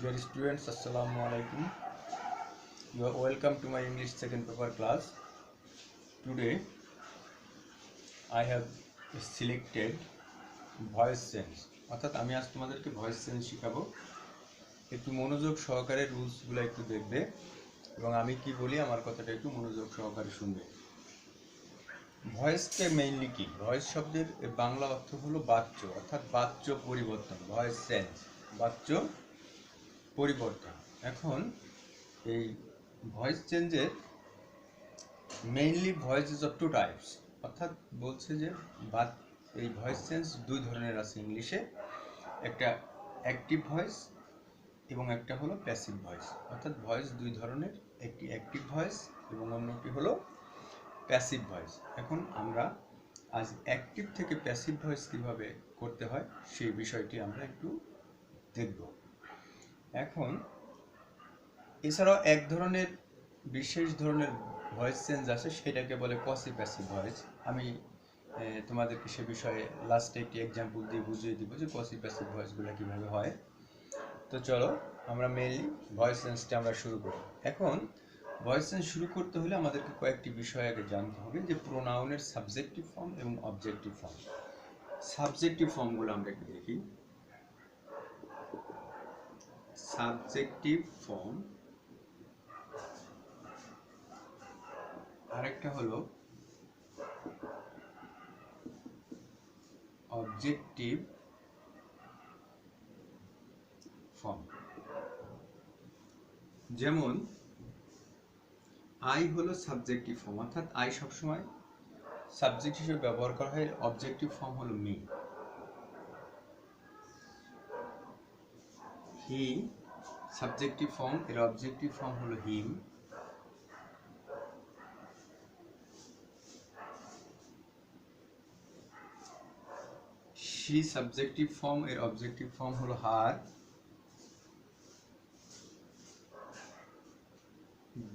Dear students, Assalamu alaikum. You are welcome to my English second paper class. Today, I have selected voice sense. অর্থাৎ আমি আজ তোমাদেরকে voice sense শেখাবো। একটু মনোযোগ সহকারে রুলসগুলো একটু দেখবে এবং আমি কি বলি আমার কথাটা একটু মনোযোগ সহকারে শুনবে। ভয়েসকে মেইনলি কি? ভয়েস শব্দের বাংলা অর্থ হলো বাচ্য, অর্থাৎ বাচ্য পরিবর্তন। ভয়েস সেন্স, বাচ্য পরিবর্তন। এখন এই ভয়েস চেঞ্জের mainly voices of two types, অর্থাৎ বলছে যে এই ভয়েস চেঞ্জ দুই ধরনের আছে ইংলিশে। একটা অ্যাক্টিভ ভয়েস এবং একটা হলো প্যাসিভ ভয়েস। অর্থাৎ ভয়েস দুই ধরনের, একটি অ্যাক্টিভ ভয়েস এবং অন্যটি হলো প্যাসিভ ভয়েস। এখন আমরা আজ অ্যাক্টিভ থেকে প্যাসিভ ভয়েস কীভাবে করতে হয় সেই বিষয়টি আমরা একটু দেখব। এখন এছাড়াও এক ধরনের বিশেষ ধরনের ভয়েস চেঞ্জ আছে, সেটাকে বলে কসি প্যাসিভ ভয়েস। আমি তোমাদেরকে সে বিষয়ে লাস্টে একটি এক্সাম্পল দিয়ে বুঝিয়ে দিব যে কসি প্যাসিভ ভয়েসগুলো কীভাবে হয়। তো চলো আমরা মেইনলি ভয়েস চেঞ্জটা আমরা শুরু করি। এখন ভয়েস চেঞ্জ শুরু করতে হলে আমাদেরকে কয়েকটি বিষয় আগে জানতে হবে, যে প্রোনাউনের সাবজেক্টিভ ফর্ম এবং অবজেক্টিভ ফর্ম। সাবজেক্টিভ ফর্মগুলো আমরা একটু দেখি। সাবজেক্টিভ ফর্ম, আরেকটা হলো অবজেক্টিভ ফর্ম। যেমন আই হলো সাবজেক্টিভ ফর্ম, অর্থাৎ আই সবসময় সাবজেক্ট হিসেবে ব্যবহার করা হয়। অবজেক্টিভ ফর্ম হলো মি। হি সাবজেক্টিভ ফর্ম, এর অবজেক্টিভ ফর্ম হলো হিম। শি সাবজেক্টিভ ফর্ম, এর অবজেক্টিভ ফর্ম হলো হার।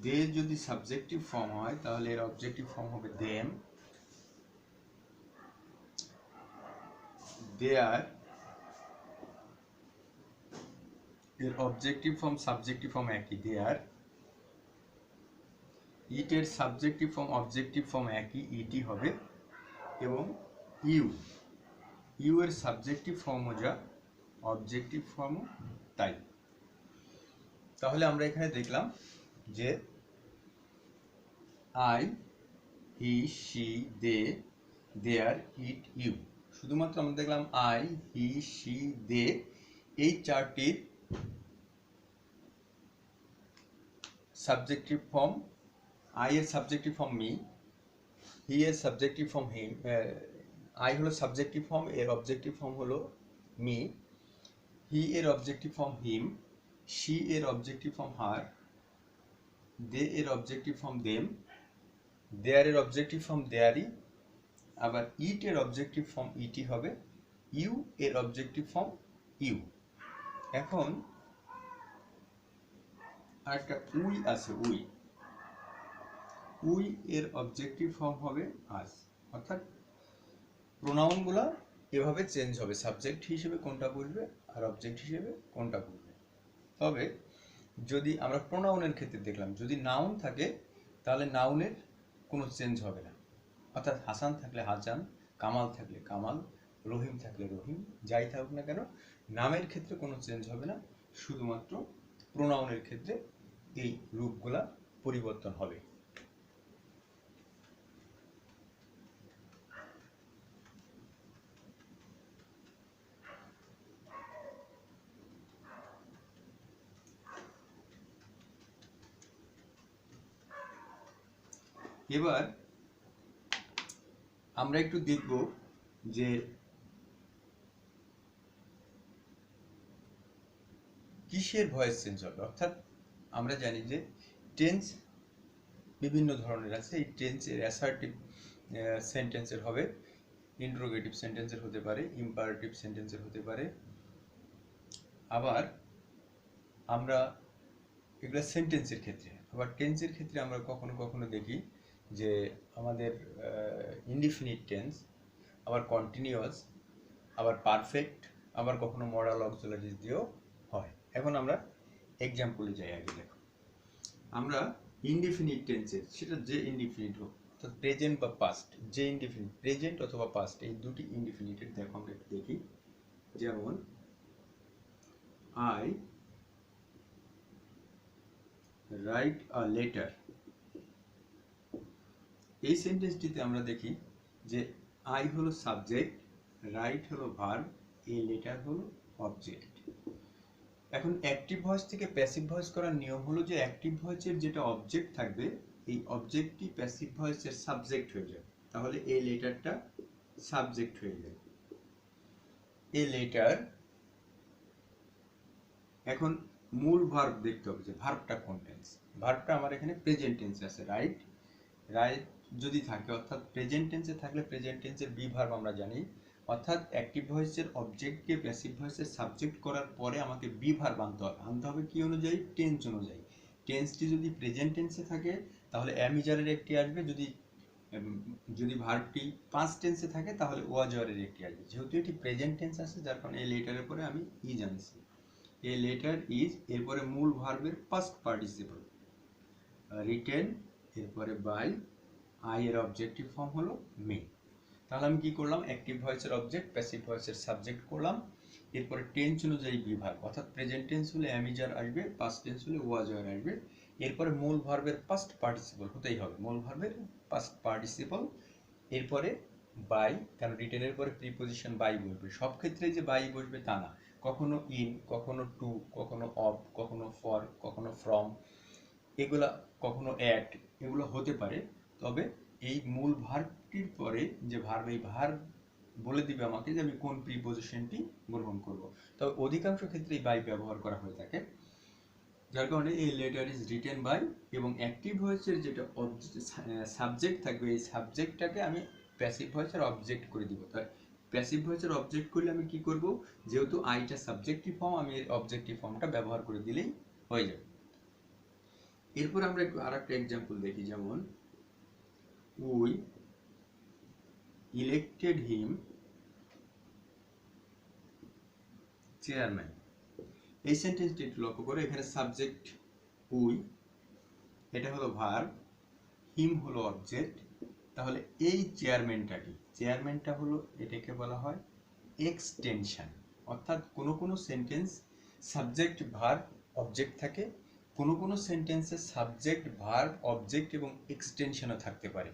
দে যদি সাবজেক্টিভ ফর্ম হয় তাহলে এর অবজেক্টিভ ফর্ম হবে দেম। দেয়ার, এর অবজেক্টিভ ফর্ম সাবজেক্টিভ ফর্ম একই, দেয়ার। ইট এর সাবজেক্টিভ ফর্ম অবজেক্টিভ ফর্ম একই, ইটি হবে। এবং ইউ, ইউ এর সাবজেক্টিভ ফর্মও যা, অবজেক্টিভ ফর্মও তাই। তাহলে আমরা এখানে দেখলাম যে I, he, she, they, their, it, you. শুধুমাত্র আমরা দেখলাম আই, হি, শি, দে, এই চারটির সাবজেক্টিভ ফর্ম। আই এর সাবজেক্টিভ ফর্ম মি, হি এর সাবজেক্টিভ ফর্ম হিম, আই হলো সাবজেক্টিভ ফর্ম, এর অবজেক্টিভ ফর্ম হলো মি। হি এর অবজেক্টিভ ফর্ম হিম, শি এর অবজেক্টিভ ফর্ম হার, দে এর অবজেক্টিভ ফর্ম দেম, দেয়ার এর অবজেক্টিভ ফর্ম দেয়ারি। আবার ইট এর অবজেক্টিভ ফর্ম ইটি হবে, ইউ এর অবজেক্টিভ ফর্ম ইউ। এখন আরেকটা উই আছে, উই, উই এর অবজেক্টিভ ফর্ম হবে আস। অর্থাৎ প্রোনাউনগুলো এভাবে চেঞ্জ হবে, সাবজেক্ট হিসেবে কোনটা বসবে আর অবজেক্ট হিসেবে কোনটা বসবে। তবে যদি আমরা প্রোনাউনের ক্ষেত্রে দেখলাম, যদি নাউন থাকে তাহলে নাউনের কোনো চেঞ্জ হবে না। অর্থাৎ হাসান থাকলে হাসান, কামাল থাকলে কামাল, রহিম থাকলে রহিম, যাই থাকুক না কেন নামের ক্ষেত্রে কোনো চেঞ্জ হবে না। শুধুমাত্র প্রোনাউনের ক্ষেত্রে এই রূপগুলা পরিবর্তন হবে। এবার আমরা একটু দেখব যে কিসের ভয়েস চেঞ্জ হবে। অর্থাৎ আমরা জানি যে টেন্স বিভিন্ন ধরনের আছে। এই টেন্সের অ্যাসার্টিভ সেন্টেন্সের হবে, ইন্টারোগেটিভ সেন্টেন্সের হতে পারে, ইম্পারেটিভ সেন্টেন্সের হতে পারে। আবার আমরা এগুলো সেন্টেন্সের ক্ষেত্রে। আবার টেন্সের ক্ষেত্রে আমরা কখনো কখনো দেখি যে আমাদের ইনডিফিনিট টেন্স, আবার কন্টিনিউয়াস, আবার পারফেক্ট, আবার কখনো মডাল অক্সিলারিজ দিয়েও হয়। এখন আমরা এক্সাম্পলে যাই আগে। দেখো আমরা ইনডিফিনিট টেন্সের, সেটা যে ইনডিফিনিট হোক, অর্থাৎ প্রেজেন্ট বা পাস্ট, যে ইনডিফিনিট প্রেজেন্ট অথবা পাস্ট, এই দুটি ইনডিফিনিটের দেখো আমরা একটু দেখি। যেমন আই রাইট আ লেটার, এই সেন্টেন্সটিতে আমরা দেখি যে আই হলো সাবজেক্ট, রাইট হলো ভার্ব, এ লেটার হলো অবজেক্ট। এখন অ্যাক্টিভ ভয়েস থেকে প্যাসিভ ভয়েস করার নিয়ম হলো যে অ্যাক্টিভ ভয়েসের যেটা অবজেক্ট থাকবে, এই অবজেক্টটি প্যাসিভ ভয়েসের সাবজেক্ট হয়ে যাবে। তাহলে এই লেটারটা সাবজেক্ট হয়ে যাবে। এ লেটার, এখন মূল ভার্ব দেখতে হবে যে ভার্বটা কোন টেন্স। ভার্বটা আমার এখানে প্রেজেন্ট টেন্সে আছে, রাইট। রাইট যদি থাকে, অর্থাৎ প্রেজেন্ট টেন্সে থাকলে প্রেজেন্ট টেন্সের বি ভার্ব আমরা জানি, অর্থাৎ অ্যাক্টিভ ভয়েসের অবজেক্টকে প্যাসিভ ভয়েসের সাবজেক্ট করার পরে আমাকে বি ভার্ব আনতে হবে কি অনুযায়ী? টেন্স অনুযায়ী। টেন্সটি যদি প্রেজেন্ট টেন্সে থাকে তাহলে অ্যামিজারের একটি আসবে, যদি ভার্বটি পাস্ট টেন্সে থাকে তাহলে ওয়াজরের একটি আসবে। যেহেতু এটি প্রেজেন্ট টেন্স আছে, যার কারণে এই লেটারের পরে আমি ইজ আনছি। এ লেটার ইজ, এরপরে মূল ভার্বের পাস্ট পার্টিসিপল রিটেন, এরপরে বাই, আই এর অবজেক্টিভ ফর্ম হলো মে। তাহলে আমি কি করলাম? অ্যাক্টিভ ভয়েসের অবজেক্ট, প্যাসিভ ভয়েসের সাবজেক্ট করলাম, এরপরে টেন্স অনুযায়ী বি ভার্ব, অর্থাৎ প্রেজেন্ট টেন্স হলে অ্যামিজার আসবে, পাস্ট টেন্স হলে ওয়াজর আসবে, এরপরে মূল ভার্বের পাস্ট পার্টিসিপল হতেই হবে, মূল ভার্বের পাস্ট পার্টিসিপল, এরপরে বাই, কারণ রিটেনের পরে প্রিপোজিশন বাই বসবে। সব ক্ষেত্রে যে বাই বসবে তা না, কখনো ইন, কখনো টু, কখনো অফ, কখনো ফর, কখনো ফ্রম, এগুলা কখনো অ্যাট, এগুলো হতে পারে। তবে এই মূল ভার্বটির পরে যে ভার্ব, এই ভার্ব বলে দিবে আমাকে যে আমি কোন প্রিপোজিশনটি গ্রহণ করব। তবে অধিকাংশ ক্ষেত্রেই বাই ব্যবহার করা হয়ে থাকে, যার কারণে এই লেটার ইজ রিটেন বাই, এবং অ্যাক্টিভ ভয়েসের যেটা সাবজেক্ট থাকবে, এই সাবজেক্টটাকে আমি প্যাসিভ ভয়েসের অবজেক্ট করে দিব। তাই প্যাসিভ ভয়েসের অবজেক্ট করলে আমি কি করব? যেহেতু আইটা সাবজেক্টিভ ফর্ম, আমি এর অবজেক্টিভ ফর্মটা ব্যবহার করে দিলেই হয়ে যাবে। এরপর আমরা একটু আরেকটা এক্সাম্পল দেখি। যেমন উই ইলেক্টেড হিম চেয়ারম্যান, এই সেন্টেন্সটি একটু লক্ষ্য করে, এখানে সাবজেক্ট উই, এটা হলো ভার্ব, হিম হলো অবজেক্ট। তাহলে এই চেয়ারম্যানটা কি? চেয়ারম্যানটা হলো, এটাকে বলা হয় এক্সটেনশন। অর্থাৎ কোনো কোনো সেন্টেন্স সাবজেক্ট ভার্ব অবজেক্ট থাকে, কোনো কোনো সেন্টেন্সে সাবজেক্ট ভার্ব অবজেক্ট এবং এক্সটেনশনও থাকতে পারে।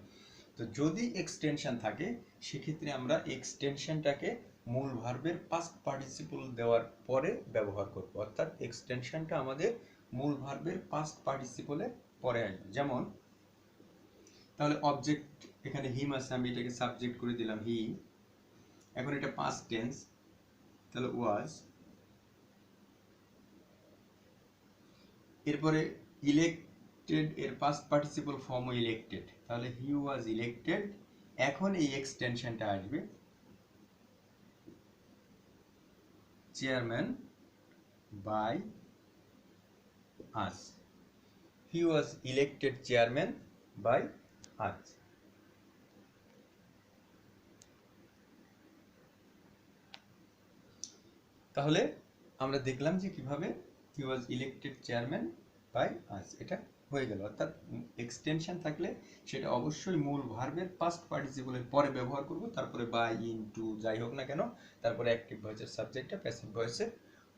তো যদি এক্সটেনশন থাকে সেক্ষেত্রে আমরা এক্সটেনশনটাকে মূল ভার্বের পাস্ট পার্টিসিপল দেওয়ার পরে ব্যবহার করব, অর্থাৎ এক্সটেনশনটা আমাদের মূল ভার্বের পাস্ট পার্টিসিপলের পরে আসবে। যেমন তাহলে অবজেক্ট এখানে হিম আছে, আমি এটাকে সাবজেক্ট করে দিলাম হি, এখন এটা পাস্ট টেন্স, তাহলে ওয়াজ, এরপরে ইলেক্টেড এর পাস্ট পার্টিসিপল ফর্ম ইলেক্টেড, তাহলে হি ওয়াজ ইলেক্টেড। এখন এই এক্সটেনশনটা আসবে chairman by us, he was elected chairman by us. তাহলে আমরা দেখলাম যে কিভাবে he was elected chairman by us, এটা হয়ে গেল। অর্থাৎ এক্সটেনশন থাকলে সেটা অবশ্যই মূল ভার্বের পাস্ট পার্টিসিপলের পরে ব্যবহার করব, তারপরে বাই, ইন, টু, যাই হোক না কেন, তারপরে অ্যাক্টিভ ভয়েসের সাবজেক্টটা প্যাসিভ ভয়েসের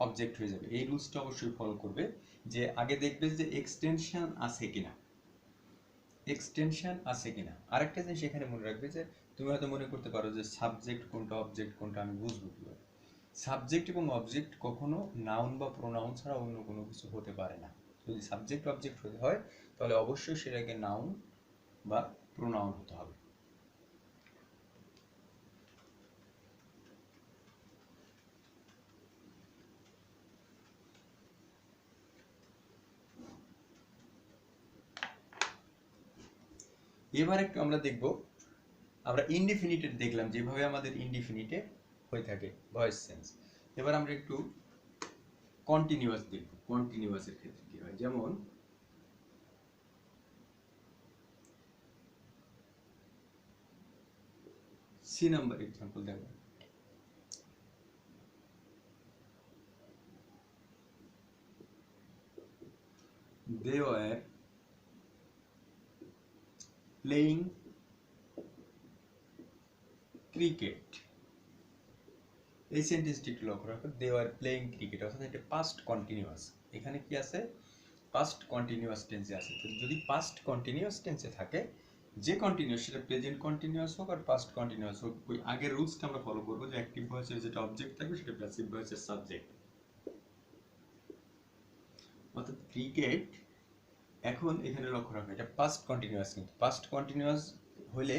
অবজেক্ট হয়ে যাবে। এই রুলসটা অবশ্যই ফলো করবে, যে আগে দেখবে যে এক্সটেনশন আছে কিনা, এক্সটেনশন আছে কিনা। আরেকটা জিনিস এখানে মনে রাখবে যে তুমি হয়তো মনে করতে পারো যে সাবজেক্ট কোনটা অবজেক্ট কোনটা আমি বুঝবো কিভাবে। সাবজেক্ট এবং অবজেক্ট কখনো নাউন বা প্রোনাউন ছাড়া অন্য কোনো কিছু হতে পারে না। যদি সাবজেক্ট অবজেক্ট হতে হয় তাহলে অবশ্যই সেটাকে নাউন বা প্রোনাউন হতে হবে। এবার একটু আমরা দেখব, আমরা ইনডিফিনিটেড দেখলাম যেভাবে আমাদের ইনডিফিনিটে হয়ে থাকে ভয়েস সেন্স। এবার আমরা একটু কন্টিনিউয়াস দেখব, কন্টিনিউয়াসের ক্ষেত্রে কি হয়। যেমন সি নাম্বার এক্সাম্পল দেখো। they were playing cricket। এই সেন্টেন্সটি একটু লক্ষ্য রাখো, দে আর প্লেইং ক্রিকেট, অর্থাৎ এটা পাস্ট কন্টিনিউয়াস। এখানে কি আছে? পাস্ট কন্টিনিউয়াস টেন্সে আছে। তো যদি পাস্ট কন্টিনিউয়াস টেন্সে থাকে, যে কন্টিনিউয়াস, সেটা প্রেজেন্ট কন্টিনিউয়াস হোক আর পাস্ট কন্টিনিউয়াস হোক, ওই আগের রুলসটা আমরা ফলো করবো যে অ্যাক্টিভ ভয়েসের যেটা অবজেক্ট থাকবে সেটা প্যাসিভ ভয়েসের সাবজেক্ট। অর্থাৎ ক্রিকেট, এখন এখানে লক্ষ্য রাখো এটা পাস্ট কন্টিনিউয়াস, কিন্তু পাস্ট কন্টিনিউয়াস হলে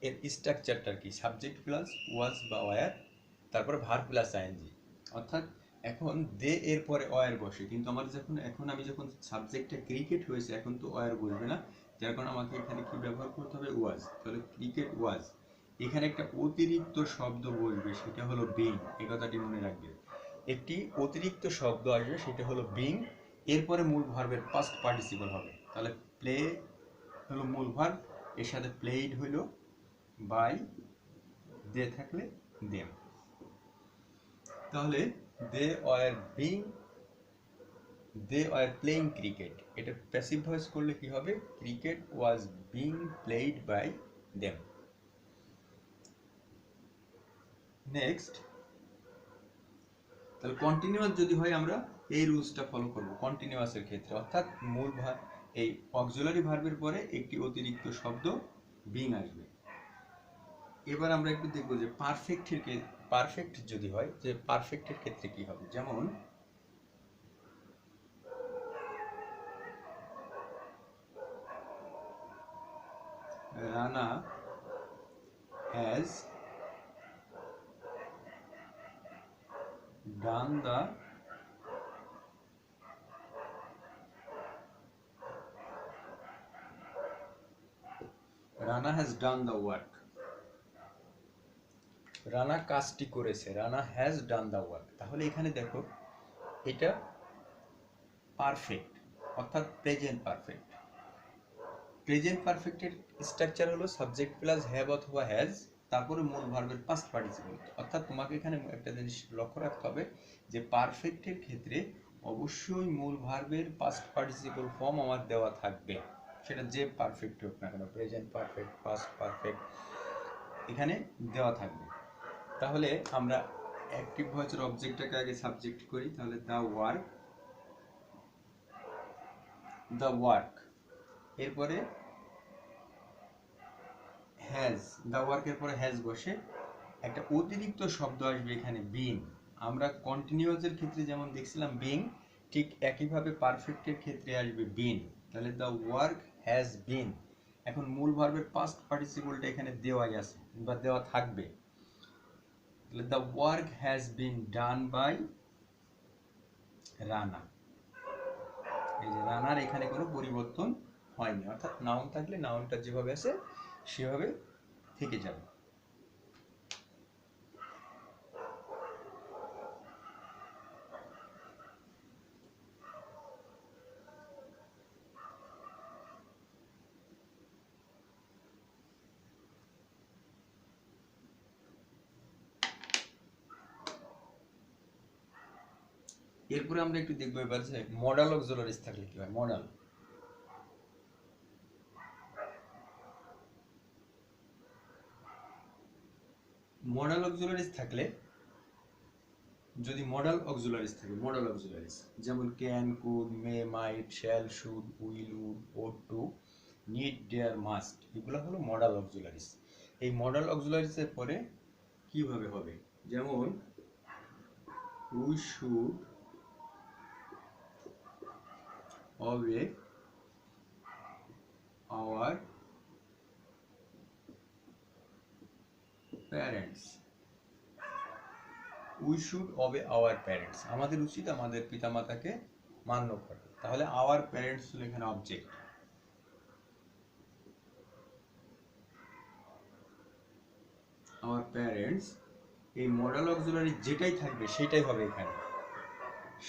এর স্ট্রাকচারটা কি? সাবজেক্ট প্লাস ওয়াজ বা ওয়ার, তারপরে ভার্ব প্লাস আইএনজি। অর্থাৎ এখন দে এর পরে ওয়ার বসে, কিন্তু আমার আমি যখন সাবজেক্টটা ক্রিকেট হয়েছে, এখন তো ওয়ার বসবে না, যার কারণে আমাকে এখানে কি ব্যবহার করতে হবে? ওয়াজ। তাহলে ক্রিকেট ওয়াজ, এখানে একটা অতিরিক্ত শব্দ বসবে, সেটা হলো বিং। এই কথাটি মনে রাখবে, একটি অতিরিক্ত শব্দ আসবে, সেটা হলো বিং। এরপরে মূল ভার্বের পাস্ট পার্টিসিপল হবে। তাহলে প্লে হলো মূল ভার্ব, এর সাথে প্লেইড হইল বাই, দে থাকলে দেম। তাহলে দে আর প্লেইং ক্রিকেট, এটা প্যাসিভ ভয়েস করলে কি হবে? Cricket was being played by them. Next, তাহলে কন্টিনিউয়াস যদি হয় আমরা এই রুলসটা ফলো করব কন্টিনিউয়াসের ক্ষেত্রে, অর্থাৎ মূল ভার্ব, এই অক্সিলারি ভার্বের পরে একটি অতিরিক্ত শব্দ বিং আসবে। এবার আমরা একটু দেখব যে পারফেক্ট যদি হয়, যে পারফেক্টের ক্ষেত্রে কি হবে। যেমন Rana has done the work. Rana কাজটি করেছে, Rana has done the work. তাহলে এখানে দেখো এটা পারফেক্ট, অর্থাৎ প্রেজেন্ট পারফেক্ট। প্রেজেন্ট পারফেক্টের স্ট্রাকচার হলো সাবজেক্ট প্লাস হ্যাভ অথবা হ্যাজ, তারপরে মূল ভার্বের পাস্ট পার্টিসিপল। অর্থাৎ তোমাকে এখানে একটা জিনিস লক্ষ্য রাখতে হবে যে পারফেক্টের ক্ষেত্রে অবশ্যই মূল ভার্বের পাস্ট পার্টিসিপল ফর্ম আমার দেওয়া থাকবে, সেটা যে পারফেক্ট হোক না কেন, প্রেজেন্ট পারফেক্ট, পাস্ট পারফেক্ট, এখানে দেওয়া থাকবে। তাহলে আমরা অ্যাক্টিভ ভয়েসের অবজেক্টটাকে আগে সাবজেক্ট করি। তাহলে দ্য ওয়ার্ক, এরপরে হ্যাজ, দ্য ওয়ার্কের পরে হ্যাজ বসে একটা অতিরিক্ত শব্দ আসবে এখানে বিং। আমরা কন্টিনিউয়াসের ক্ষেত্রে যেমন দেখছিলাম বিং, ঠিক একইভাবে পারফেক্টের ক্ষেত্রে আসবে বিন। তাহলে দ্য ওয়ার্ক হ্যাজ বিন, এখন মূল ভার্বের পাস্ট পার্টিসিপলটা এখানে দেওয়াই আছে বা দেওয়া থাকবে। তাহলে the work has been done by Rana. এই যে রানার এখানে কোনো পরিবর্তন হয়নি, অর্থাৎ নাউন থাকলে নাউনটা যেভাবে আছে সেভাবে থেকে যাবে। এরপরে আমরা একটু দেখবো এবার যে মডাল অক্সিলারিজ থাকলে কি হয়। মডাল অক্সিলারিজ থাকলে, যদি মডাল অক্সিলারিজ থাকে, মডাল অক্সিলারিজ যেমন can, could, may, might, shall, should, will, would, ought to, need, dare, must, এগুলো হলো মডাল অক্সিলারিজ। এই মডাল অক্সিলারিজের পরে কিভাবে হবে? যেমন we should obey our parents। We should obey our parents, আমাদের উচিত আমাদের পিতামাতাকে মান্য করা। তাহলে our parents হলো এখানে অবজেক্ট। our parents, এই মডাল অক্সিলারি যেটাই থাকবে সেটাই হবে এখানে।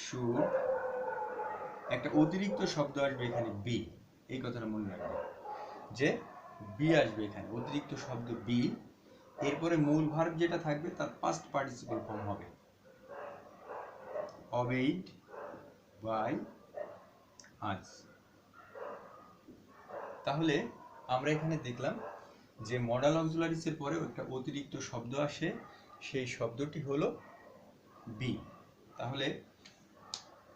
শুড, একটা অতিরিক্ত শব্দ আসবে এখানে বি, এই কথাটা মনে রাখবে যে বি আসবে এখানে, অতিরিক্ত শব্দ বি। এরপরে মূল ভার্ব যেটা থাকবে তার পাস্ট পার্টিসিপল ফর্ম হবে obeyed by আজ। তাহলে আমরা এখানে দেখলাম যে মডাল অক্সিলারিজের পরে একটা অতিরিক্ত শব্দ আসে, সেই শব্দটি হলো বি। তাহলে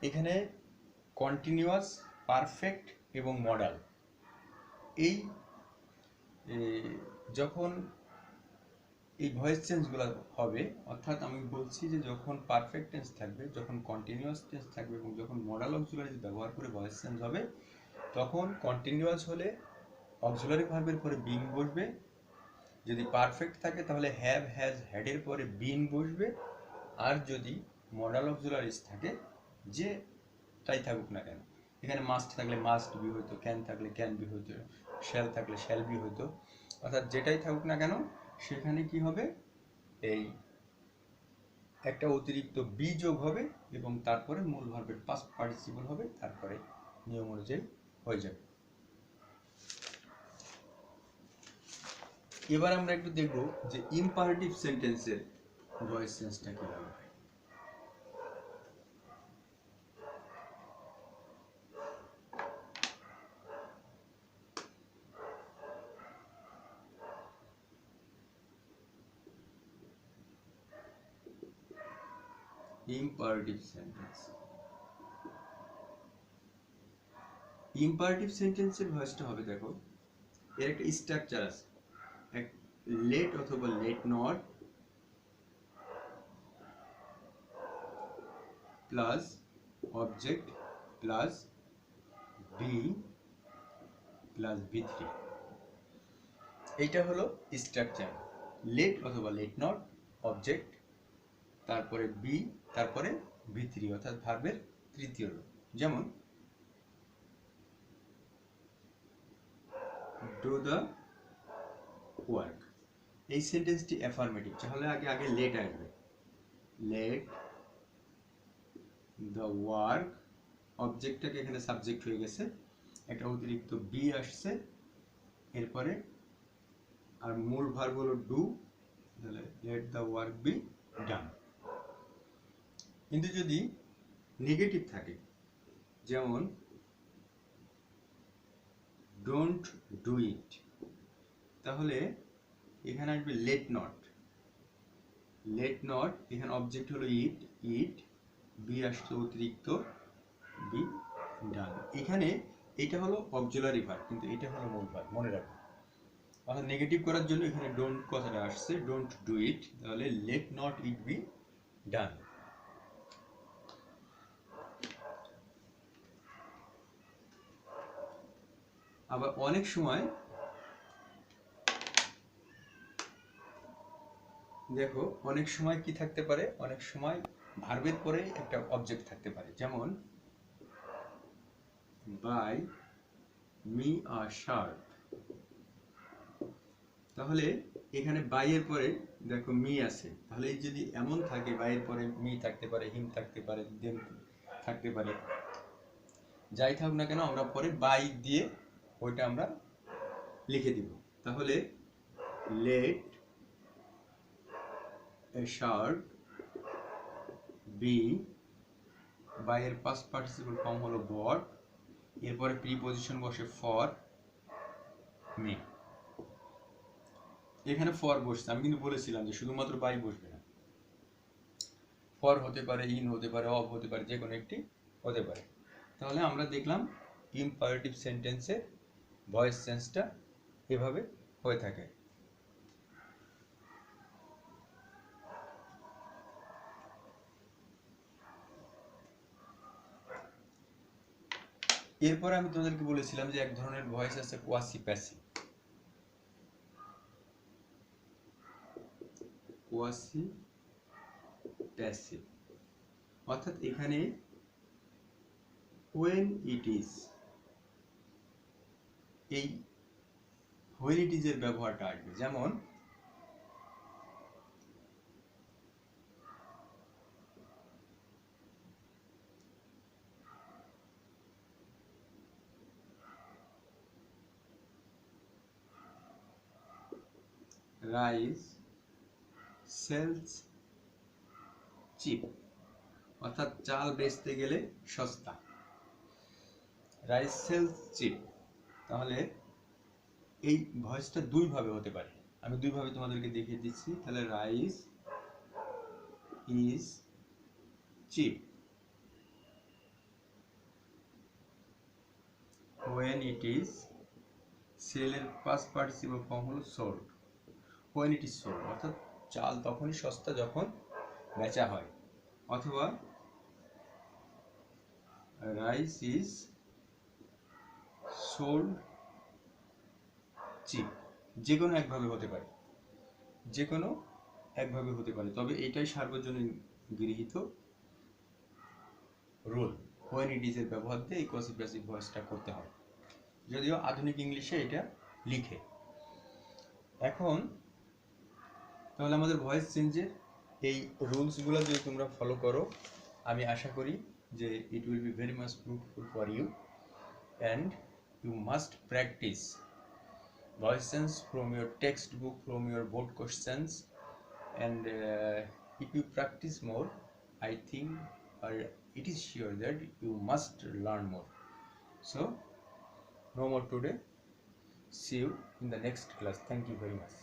এখানে কন্টিনিউয়াস, পারফেক্ট এবং মডাল, এই যখন এই ভয়েস চেঞ্জগুলো হবে, অর্থাৎ আমি বলছি যে যখন পারফেক্ট টেন্স থাকবে, যখন কন্টিনিউয়াস টেন্স থাকবে এবং যখন মডাল অক্সিলারি ব্যবহার করে ভয়েস চেঞ্জ হবে, তখন কন্টিনিউয়াস হলে অক্সিলারি ভার্বের পরে বিং বসবে, যদি পারফেক্ট থাকে তাহলে হ্যাভ, হ্যাজ, হ্যাডের পরে বিন বসবে, আর যদি মডাল অক্সিলারিজ থাকে, যে তাই থাকুক না কেন, এখানে মাস্ট থাকলে মাস্ট বি হইতো, ক্যান থাকলে ক্যান বি হইতো, শ্যাল থাকলে শ্যাল বি হইতো, অর্থাৎ যেটাই থাকুক না কেন সেখানে কি হবে, এই একটা অতিরিক্ত বি যোগ হবে এবং তারপরে মূল ভার্বের পাস্ট পার্টিসিপল হবে, তারপরে নিয়ম অনুযায়ী হয়ে যাবে। এবার আমরা একটু দেখব যে ইম্পারেটিভ সেন্টেন্সের ভয়েস চেঞ্জটা কিভাবে হয়। ইম্পারেটিভ সেন্টেন্স, ইম্পারেটিভ সেন্টেন্সের ভয়েসটা হবে, দেখো এর একটা স্ট্রাকচার আছে, লেট অথবা let not plus object plus be plus বি3, এইটা হলো স্ট্রাকচার। লেট অথবা লেট নট, অবজেক্ট, তারপরে বি, তারপরে বি3, অর্থাৎ ভার্বের তৃতীয় রূপ। যেমন ডু দ্য ওয়ার্ক, এই সেন্টেন্সটি অ্যাফার্মেটিভ, তাহলে আগে আগে লেট আসবে, লেট দ্য ওয়ার্ক, অবজেক্টটাকে এখানে সাবজেক্ট হয়ে গেছে, একটা অতিরিক্ত বি আসছে, এরপরে আর মূল ভার্ব হলো ডু, তাহলে let the work be done. কিন্তু যদি নেগেটিভ থাকে, যেমন ডোন্ট ডু ইট, তাহলে এখানে আসবে লেট নট, লেট নট, এখানে অবজেক্ট হলো ইট, ইট, বি আসছে অতিরিক্ত বি ডান। এখানে এটা হলো অক্সিলারি ভার্ব, কিন্তু এটা হলো মূল ভার্ব, মনে রাখো। অর্থাৎ নেগেটিভ করার জন্য এখানে ডোন্ট কথাটা আসছে, ডোন্ট ডু ইট, তাহলে let not it be done. আবার অনেক সময় দেখো, অনেক সময় কি থাকতে পারে, অনেক সময় ভার্বের পরে একটা অবজেক্ট থাকতে পারে, যেমন বাই মি আ শার্ট, তাহলে এখানে বাই এর পরে দেখো মি আছে, তাহলে যদি এমন থাকে বাই এর পরে মি থাকতে পারে, হিম থাকতে পারে, দেম থাকতে পারে, যাই থাকুক না কেন আমরা পরে বাই দিয়ে ওইটা আমরা লিখে দিব। তাহলে let a shirt be, buy এর পাস্ট পার্টিসিপল ফর্ম হলো বট, এরপরে প্রিপজিশন বসে ফর মি, এখানে ফর বসছে, আমি কিন্তু বলেছিলাম যে শুধুমাত্র বাই বসবে না, ফর হতে পারে, ইন হতে পারে, অফ হতে পারে, যে কোনো একটি হতে পারে। তাহলে আমরা দেখলাম ইম্পারেটিভ সেন্টেন্সে ভয়েস চেঞ্জটা এভাবে হয়ে থাকে। এরপরে আমি তোমাদেরকে বলেছিলাম যে এক ধরনের ভয়েস আছে কোয়াসি প্যাসিভ, কোয়াসি প্যাসিভ, অর্থাৎ এখানে when it is, এই when it is এর ব্যবহারটা আসবে, যেমন রাইস সেলস চিপ, অর্থাৎ চাল বেচতে গেলে সস্তা। রাইস সেলস চিপ, তাহলে এই ভয়েসটা দুইভাবে হতে পারে। আমি দুইভাবে তোমাদেরকে দেখিয়ে দিচ্ছি। তাহলে rice is chip when it is, সেলের পাস্ট পার্টিসিপল ফর্ম হলো sold, when it is sold, অর্থাৎ চাল তখনই সস্তা যখন বেচা হয়। অথবা রাইস ইজ সোল্ড চিপ, যে কোনো একভাবে হতে পারে, যে কোনো একভাবে হতে পারে, তবে এটাই সার্বজনীন গৃহীত রুল। when it is এর ব্যবহার দিয়ে এই পসিভ প্যাসিভ ভয়েসটা করতে হয়, যদিও আধুনিক ইংলিশে এটা লিখে। এখন তাহলে আমাদের ভয়েস চেঞ্জের এই রুলসগুলো যদি তোমরা ফলো করো, আমি আশা করি যে it will be very much fruitful for you, and you must practise voice sense from your textbook, from your board questions, and if you practice more, I think, or it is sure that you must learn more. So no more today, see you in the next class. Thank you very much.